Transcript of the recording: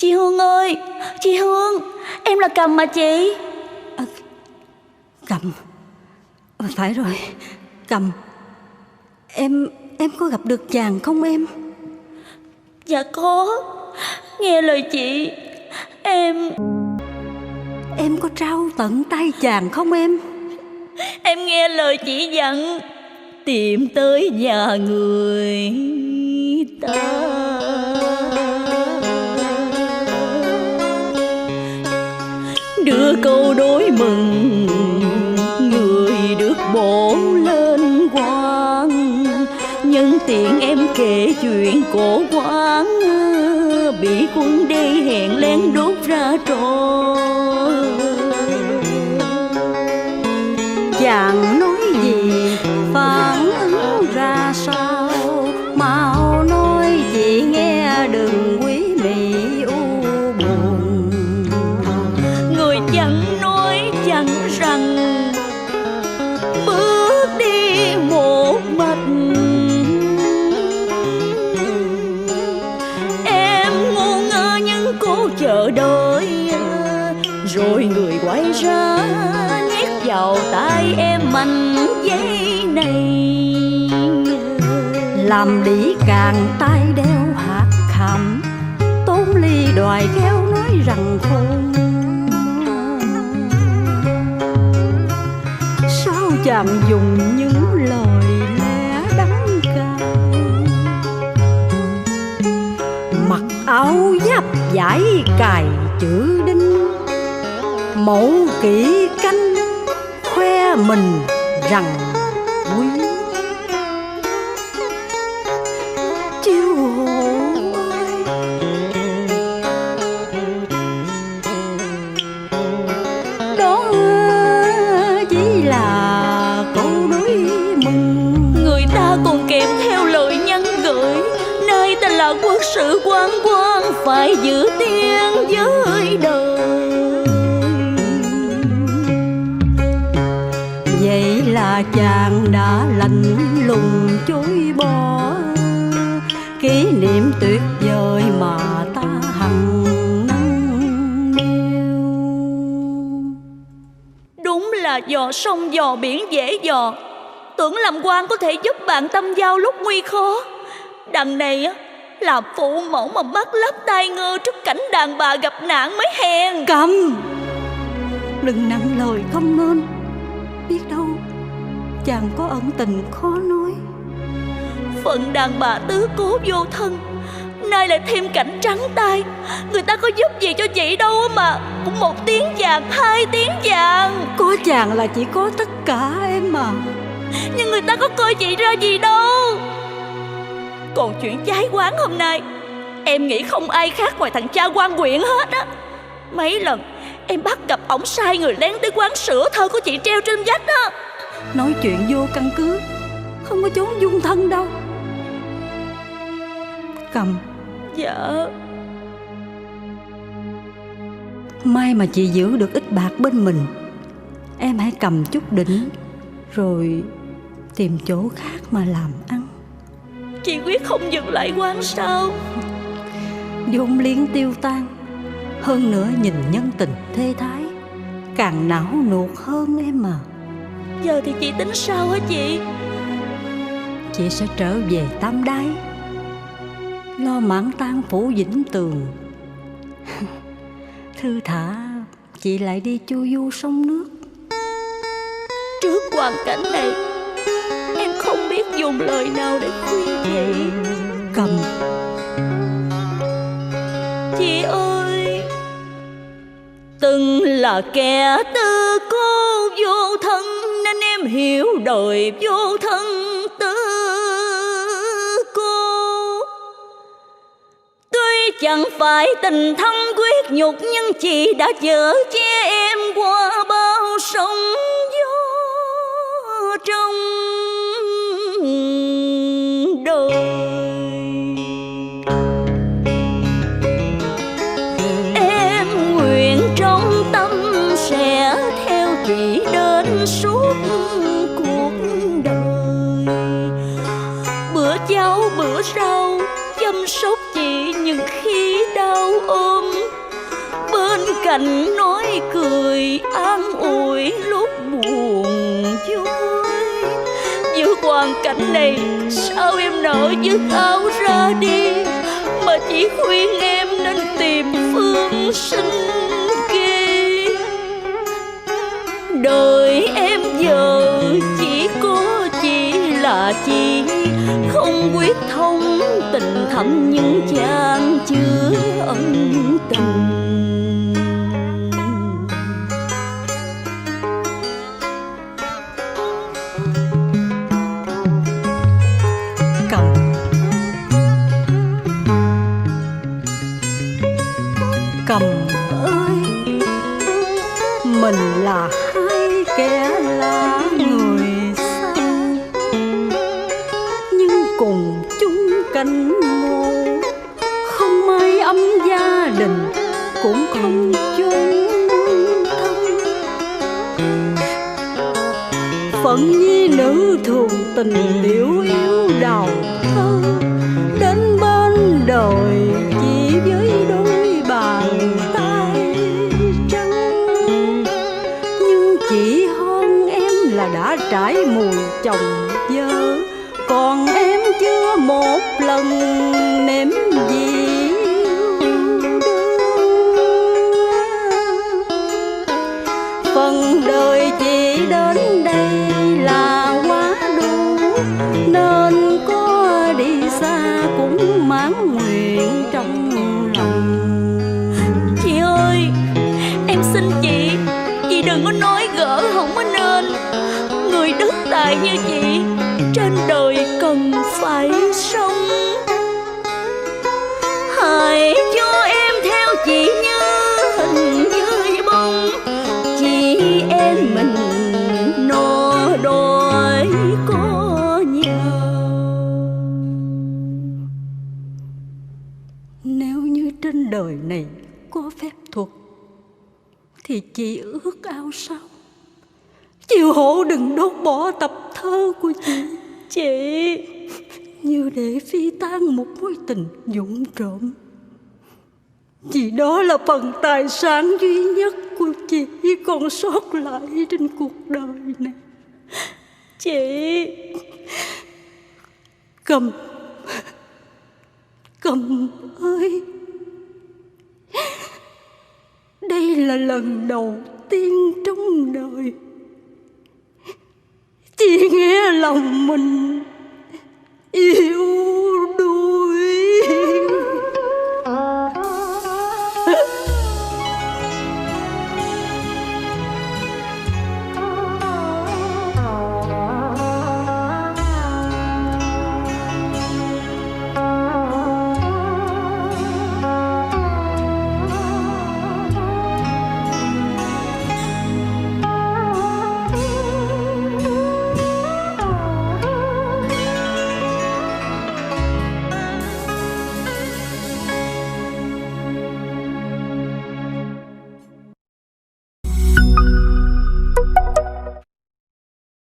Chị Hương ơi, chị Hương, em là Cầm mà chị. Cầm. Phải rồi, Cầm. Em có gặp được chàng không em? Dạ có. Nghe lời chị, em có trao tận tay chàng không em? Em nghe lời chị dặn, tìm tới nhà người ta. Đưa câu đối mừng, người được bổ lên quan. Nhân tiện em kể chuyện cổ quán, bị quân đê hẹn lén đốt ra trò. Chàng nói gì, phản ứng ra sao? Mau nói chị nghe, đừng quý mị u buồn. Người chẳng nói chẳng rằng, bước đi một mạch. Em ngu ngơ nhưng cố chờ đợi, rồi người quay ra nhét vào tay em mảnh giấy này. Làm đĩ càng tay đeo hạt khảm, Tôn Ly đoài khéo nói rằng khôn. Sao chàng dùng những lời lẽ đắng cay, mặc áo giáp vải cài chữ đinh, mẫu kỹ canh khoe mình rằng quý. Chiêu hộ ơi, đó chỉ là câu đối mừng. Người ta còn kèm theo lời nhắn gửi, nơi ta là quốc sử quan quan, phải giữ tiếng với đời. Vậy là chàng đã lạnh lùng chối bỏ kỷ niệm tuyệt vời mà ta hằng nâng niu. Đúng là dò sông dò biển dễ dò, tưởng làm quan có thể giúp bạn tâm giao lúc nguy khó. Đằng này á, là phụ mẫu mà mắt lấp tai ngơ trước cảnh đàn bà gặp nạn mới hèn. Cầm, đừng nặng lời không nên. Biết đâu chàng có ẩn tình khó nói. Phận đàn bà tứ cố vô thân, nay lại thêm cảnh trắng tay. Người ta có giúp gì cho chị đâu mà cũng một tiếng vàng, hai tiếng vàng. Có chàng là chỉ có tất cả em mà. Nhưng người ta có coi chị ra gì đâu. Còn chuyện trái quán hôm nay, em nghĩ không ai khác ngoài thằng cha quan huyện hết á. Mấy lần em bắt gặp ổng sai người lén tới quán sửa thơ của chị treo trên vách á. Nói chuyện vô căn cứ, không có chốn dung thân đâu. Cầm. Dạ. May mà chị giữ được ít bạc bên mình. Em hãy cầm chút đỉnh, rồi tìm chỗ khác mà làm ăn. Chị quyết không dừng lại quán sao? Vốn liếng tiêu tan, hơn nữa nhìn nhân tình thê thái, càng não nuột hơn em mà. Giờ thì chị tính sao hả chị? Chị sẽ trở về Tam Đái, lo mãn tang phủ Vĩnh Tường. Thư thả chị lại đi chu du sông nước. Trước hoàn cảnh này, em không biết dùng lời nào để khuyên chị. Cầm. Chị ơi, từng là kẻ tư cô vô thân, nên em hiểu đời vô thân tư cô. Tuy chẳng phải tình thâm quyết nhục, nhưng chị đã chở che em qua bao sóng gió trong đời. Em nguyện trong tâm sẽ theo chị đến suốt cuộc đời. Bữa cháo bữa rau chăm sóc chị những khi đau ôm, bên cạnh nói cười an ủi lúc buồn vui. Giữa hoàn cảnh này sao em nỡ dứt áo ra đi, mà chỉ khuyên em nên tìm phương sinh kế. Đời em giờ chỉ có chị là chị, không quyết thông tình thầm nhưng chan chứa ân tình. Cầm ơi, mình là hai kẻ lạ người xa, nhưng cùng chung cảnh ngộ. Không mái ấm gia đình, cũng không chung thân. Phận nhi nữ thường tình liễu yếu đào thơ, đến bên đời chỉ với đôi bàn tay trắng. Nhưng chị hơn em là đã trải mùi chồng vợ, còn em chưa một lần nếm gì phần đời chị đến đây là quá đủ, nên có đi xa cũng mãn nguyện trong lòng. Chị ơi, em xin chị đừng có nói gỡ không có nên. Người đức tài như chị trên đời cần phải sống. Hãy cho em theo chị như hình với bóng, chị em mình no đôi có nhau. Nếu như trên đời này có phép thuật thì chị ước ao sao? Chịu hộ đừng đốt bỏ tập thơ của chị, như để phi tan một mối tình vụng trộm. Vì đó là phần tài sản duy nhất của chị còn sót lại trên cuộc đời này. Chị Cầm ơi, đây là lần đầu tiên trong đời chị nghe lòng mình yêu